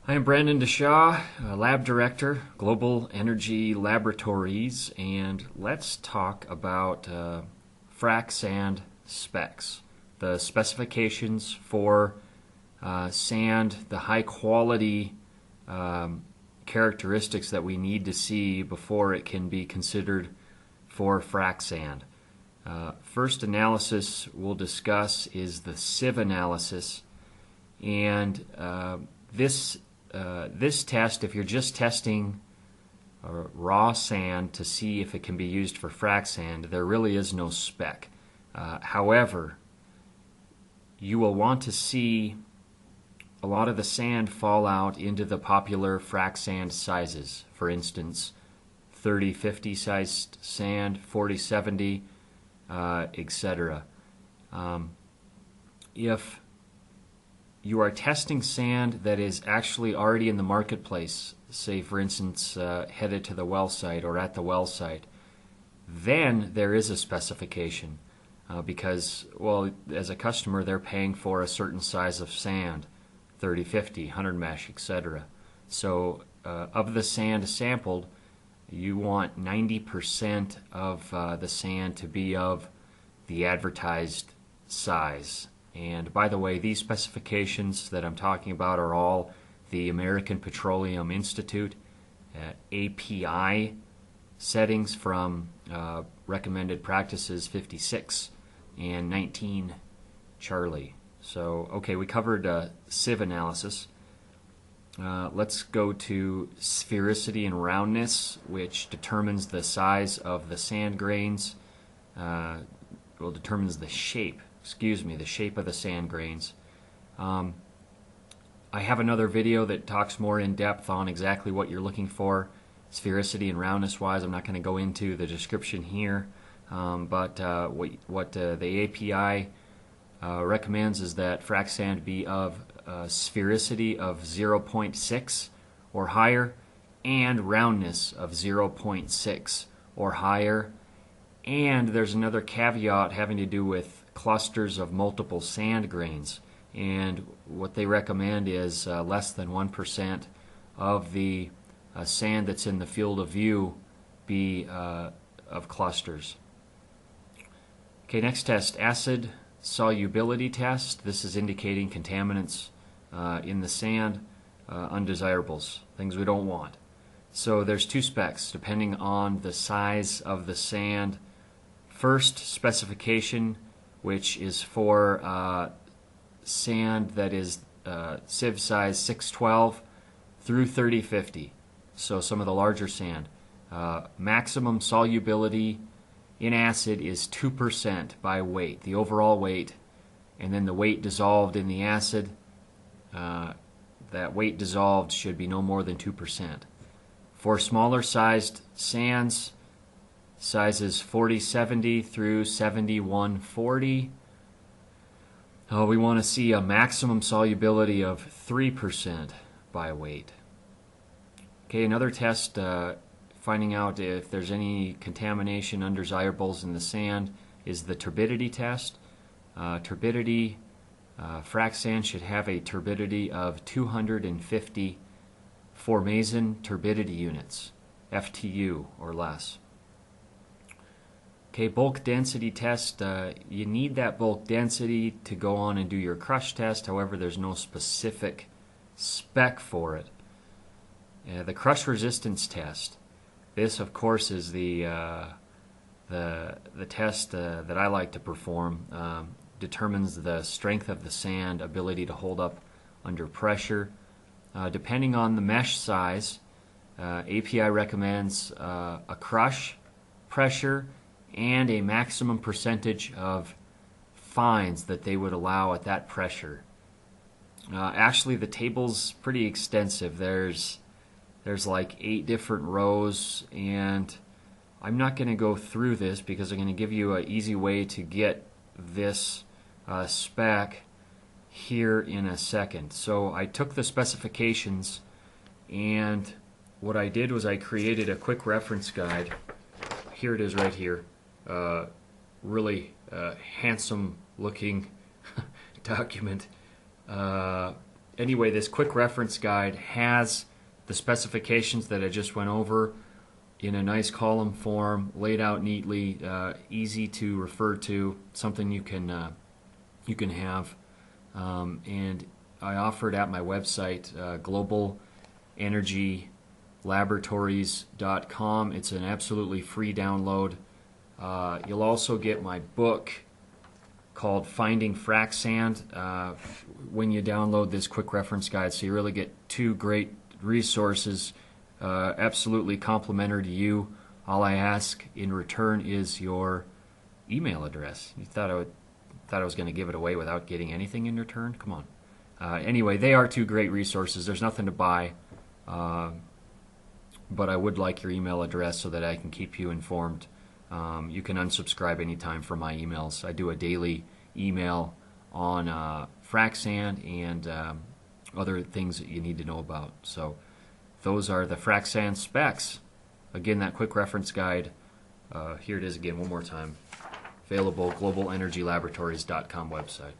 I am Brandon DeShaw, Lab Director, Global Energy Laboratories, and let's talk about frac sand specs, the specifications for sand, the high quality characteristics that we need to see before it can be considered for frac sand. First analysis we'll discuss is the sieve analysis, and this test, if you're just testing raw sand to see if it can be used for frac sand, there really is no spec. However, you will want to see a lot of the sand fall out into the popular frac sand sizes. For instance, 30-50 sized sand, 40-70, etc. If you are testing sand that is actually already in the marketplace, say for instance headed to the well site or at the well site, then there is a specification because, well, as a customer they're paying for a certain size of sand, 30, 50, 100 mesh, etc. So of the sand sampled, you want 90% of the sand to be of the advertised size. And by the way, these specifications that I'm talking about are all the American Petroleum Institute API settings from recommended practices 56 and 19 Charlie. So, okay, we covered sieve analysis. Let's go to sphericity and roundness, which determines the size of the sand grains, determines the shape of the sand grains. I have another video that talks more in depth on exactly what you're looking for, sphericity and roundness wise. I'm not going to go into the description here, but what the API recommends is that frac sand be of sphericity of 0.6 or higher and roundness of 0.6 or higher. And there's another caveat having to do with clusters of multiple sand grains, and what they recommend is less than 1% of the sand that's in the field of view be of clusters. Okay, next test, acid solubility test. This is indicating contaminants in the sand, undesirables, things we don't want. So there's two specs depending on the size of the sand. First specification, which is for sand that is sieve size 612 through 3050, so some of the larger sand. Maximum solubility in acid is 2% by weight, the overall weight, and then the weight dissolved in the acid. That weight dissolved should be no more than 2%. For smaller sized sands, sizes 4070 through 7140, we want to see a maximum solubility of 3% by weight. Okay, another test finding out if there's any contamination, undesirables in the sand, is the turbidity test. Turbidity, frac sand should have a turbidity of 250 Formason turbidity units, FTU or less. Okay, bulk density test, you need that bulk density to go on and do your crush test. However, there's no specific spec for it. The crush resistance test, this of course is the test that I like to perform. Determines the strength of the sand, ability to hold up under pressure. Depending on the mesh size, API recommends a crush pressure and a maximum percentage of fines that they would allow at that pressure. Actually, the table's pretty extensive. There's like 8 different rows, and I'm not going to go through this because I'm going to give you an easy way to get this spec here in a second. So I took the specifications, and what I did was I created a quick reference guide. Here it is right here. Really handsome looking document. anyway, this quick reference guide has the specifications that I just went over in a nice column form, laid out neatly, easy to refer to, something you can have. And I offer it at my website, globalenergylaboratories.com. It's an absolutely free download. You'll also get my book called Finding Frac Sand when you download this quick reference guide. So you really get two great resources, absolutely complimentary to you. All I ask in return is your email address. You thought I was going to give it away without getting anything in return? Come on. Anyway, they are two great resources. There's nothing to buy, but I would like your email address so that I can keep you informed. You can unsubscribe anytime from my emails. I do a daily email on frac sand and other things that you need to know about. So those are the frac sand specs. Again, that quick reference guide. Here it is again one more time. Available, globalenergylaboratories.com website.